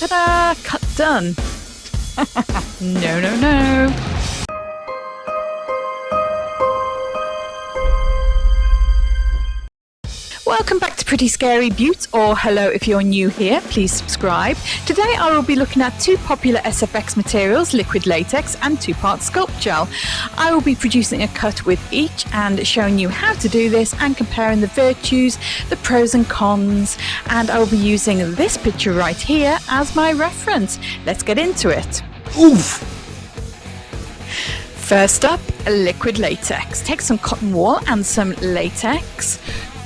Ta-da! Cut done. No, no, no. Welcome back to Pretty Scary Butte, or hello if you're new here, please subscribe. Today I will be looking at two popular SFX materials, liquid latex and two-part sculpt gel. I will be producing a cut with each and showing you how to do this and comparing the virtues, the pros and cons, and I will be using this picture right here as my reference. Let's get into it. Oof! First up, liquid latex. Take some cotton wool and some latex.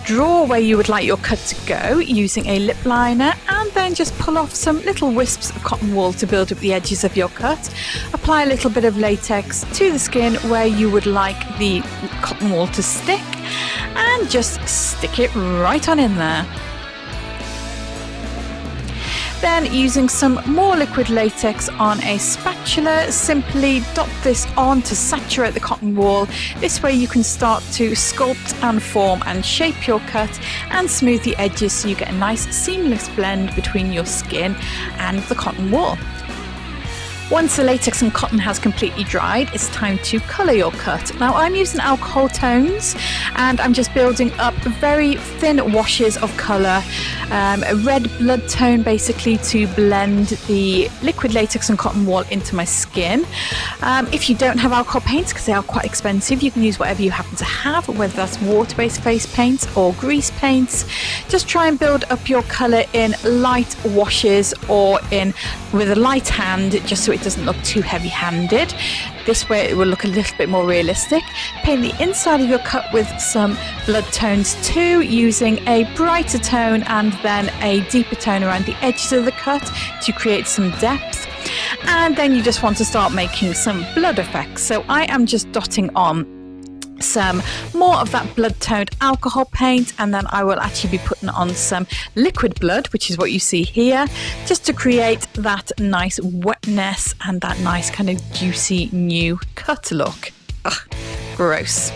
Draw where you would like your cut to go using a lip liner, and then just pull off some little wisps of cotton wool to build up the edges of your cut. Apply a little bit of latex to the skin where you would like the cotton wool to stick, and just stick it right on in there. Then, using some more liquid latex on a spatula, simply dot this on to saturate the cotton wool. This way you can start to sculpt and form and shape your cut and smooth the edges so you get a nice seamless blend between your skin and the cotton wool. Once the latex and cotton has completely dried, it's time to colour your cut. Now I'm using alcohol tones and I'm just building up very thin washes of colour, a red blood tone basically to blend the liquid latex and cotton wool into my skin. If you don't have alcohol paints, because they are quite expensive, you can use whatever you happen to have, whether that's water-based face paints or grease paints. Just try and build up your colour in light washes or with a light hand, just so it doesn't look too heavy-handed. This way it will look a little bit more realistic. Paint the inside of your cut with some blood tones too, using a brighter tone and then a deeper tone around the edges of the cut to create some depth. And then you just want to start making some blood effects. So I am just dotting on some more of that blood toned alcohol paint, and then I will actually be putting on some liquid blood, which is what you see here, just to create that nice wetness and that nice kind of juicy new cut look. Ugh, gross.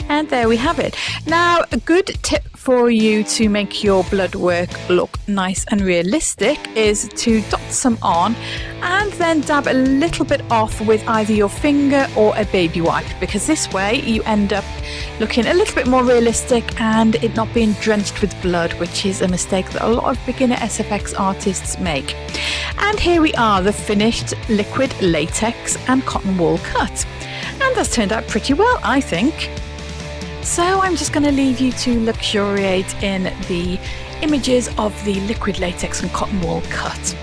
And there we have it. Now, a good tip for you to make your blood work look nice and realistic is to dot some on and then dab a little bit off with either your finger or a baby wipe, because this way you end up looking a little bit more realistic and it not being drenched with blood, which is a mistake that a lot of beginner SFX artists make. And here we are, the finished liquid latex and cotton wool cut. And that's turned out pretty well, I think. So I'm just going to leave you to luxuriate in the images of the liquid latex and cotton wool cut.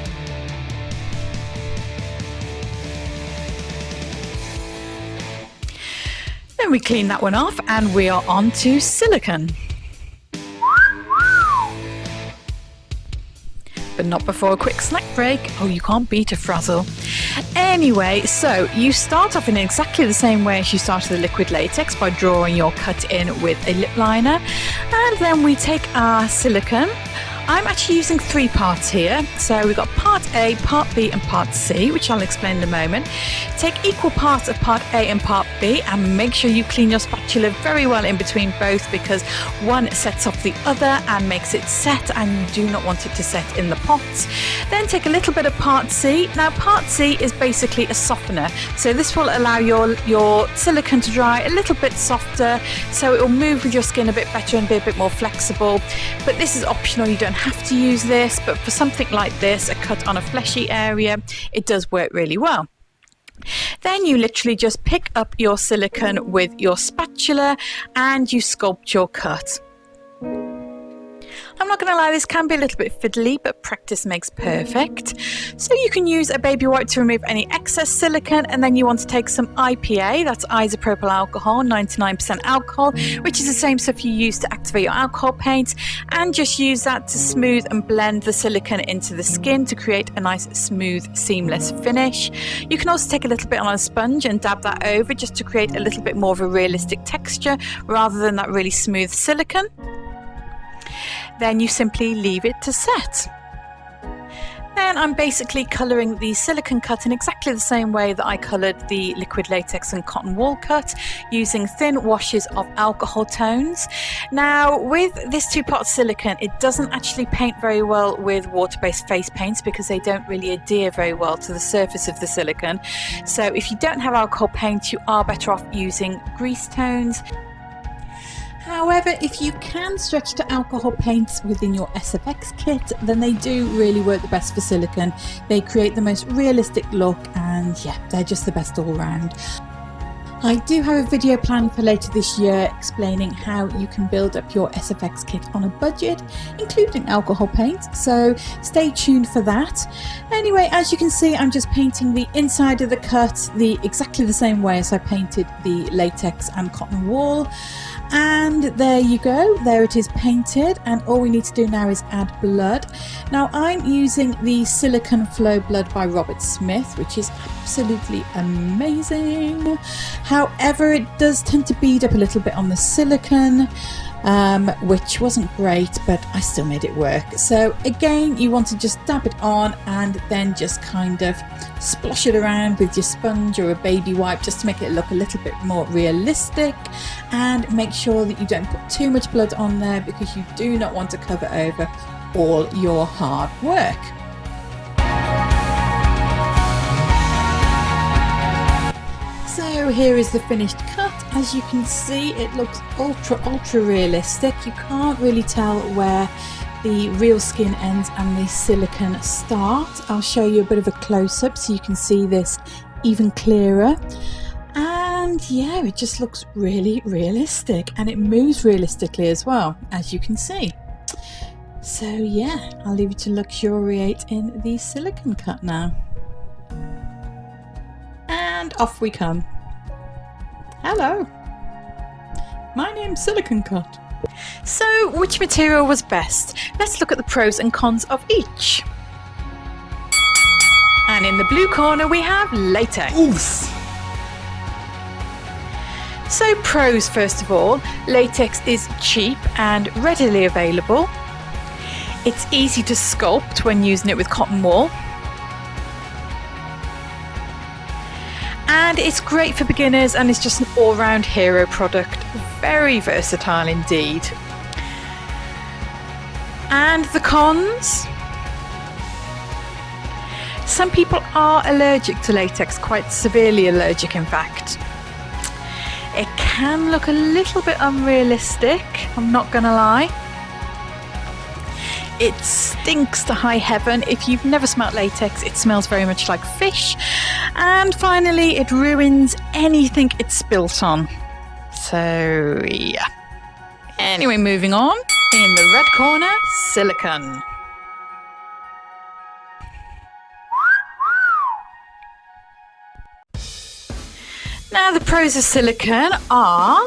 Then we clean that one off and we are on to silicone. But not before a quick snack break. Oh, you can't beat a frazzle. Anyway, so you start off in exactly the same way as you started the liquid latex, by drawing your cut in with a lip liner, and then we take our silicone. I'm actually using 3 parts here, so we've got part A, part B and part C, which I'll explain in a moment. Take equal parts of part A and part B and make sure you clean your spatula very well in between both, because one sets off the other and makes it set, and you do not want it to set in the pots. Then take a little bit of part C. Now part C is basically a softener, so this will allow your silicone to dry a little bit softer, so it will move with your skin a bit better and be a bit more flexible. But this is optional, you don't have to use this, but for something like this, a cut on a fleshy area, it does work really well. Then you literally just pick up your silicone with your spatula and you sculpt your cut. I'm not going to lie, this can be a little bit fiddly, but practice makes perfect. So you can use a baby wipe to remove any excess silicone, and then you want to take some IPA, that's isopropyl alcohol, 99% alcohol, which is the same stuff you use to activate your alcohol paint, and just use that to smooth and blend the silicone into the skin to create a nice smooth seamless finish. You can also take a little bit on a sponge and dab that over just to create a little bit more of a realistic texture rather than that really smooth silicone. Then you simply leave it to set. Then I'm basically colouring the silicone cut in exactly the same way that I coloured the liquid latex and cotton wool cut, using thin washes of alcohol tones. Now with this two-part silicone, it doesn't actually paint very well with water-based face paints because they don't really adhere very well to the surface of the silicone. So if you don't have alcohol paint, you are better off using grease tones. However, if you can stretch to alcohol paints within your SFX kit, then they do really work the best for silicone. They create the most realistic look, and yeah, they're just the best all round. I do have a video planned for later this year explaining how you can build up your SFX kit on a budget, including alcohol paint, so stay tuned for that. Anyway, as you can see, I'm just painting the inside of the cut exactly the same way as I painted the latex and cotton wool. And there you go, there it is painted, and all we need to do now is add blood. Now I'm using the Silicone Flow Blood by Robert Smith, which is absolutely amazing. However, it does tend to bead up a little bit on the silicone, which wasn't great, but I still made it work. So again, you want to just dab it on and then just kind of splosh it around with your sponge or a baby wipe just to make it look a little bit more realistic, and make sure that you don't put too much blood on there because you do not want to cover over all your hard work. So here is the finished cut. As you can see, it looks ultra realistic. You can't really tell where the real skin ends and the silicone start. I'll show you a bit of a close-up so you can see this even clearer. And yeah, it just looks really realistic, and it moves realistically as well, as you can see. So yeah, I'll leave you to luxuriate in the silicone cut now. And off we come. Hello, my name's Silicone Cut. So which material was best? Let's look at the pros and cons of each. And in the blue corner we have latex. Oof. So pros first of all, latex is cheap and readily available. It's easy to sculpt when using it with cotton wool. And it's great for beginners, and it's just an all-round hero product. Very versatile indeed. And the cons? Some people are allergic to latex, quite severely allergic in fact. It can look a little bit unrealistic, I'm not gonna lie. It stinks to high heaven. If you've never smelt latex, it smells very much like fish. And finally, it ruins anything it's spilt on. So yeah. Anyway, moving on. In the red corner, silicone. Now the pros of silicone are: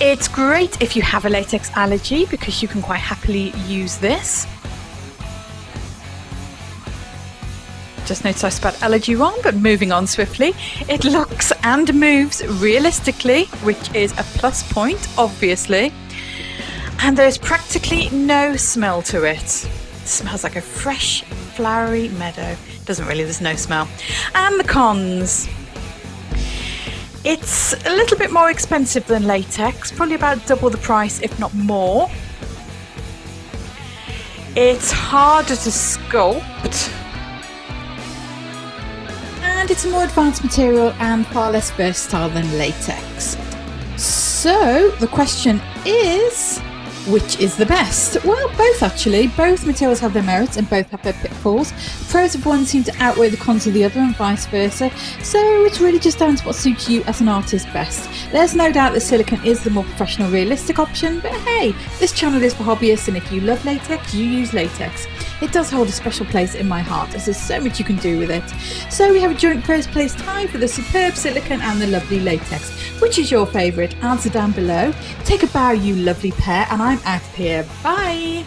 it's great if you have a latex allergy because you can quite happily use this. Just noticed I spelled allergy wrong, but moving on swiftly. It looks and moves realistically, which is a plus point, obviously. And there's practically no smell to it. It smells like a fresh, flowery meadow. Doesn't really, there's no smell. And the cons. It's a little bit more expensive than latex, probably about double the price, if not more. It's harder to sculpt. And it's a more advanced material and far less versatile than latex. So the question is, which is the best? Well, both actually. Both materials have their merits and both have their pitfalls. The pros of one seem to outweigh the cons of the other and vice versa. So it's really just down to what suits you as an artist best. There's no doubt that silicone is the more professional, realistic option, but hey, this channel is for hobbyists, and if you love latex, you use latex. It does hold a special place in my heart, as there's so much you can do with it. So we have a joint first place tie for the superb silicone and the lovely latex. Which is your favourite? Answer down below. Take a bow, you lovely pair, and I'm out of here. Bye!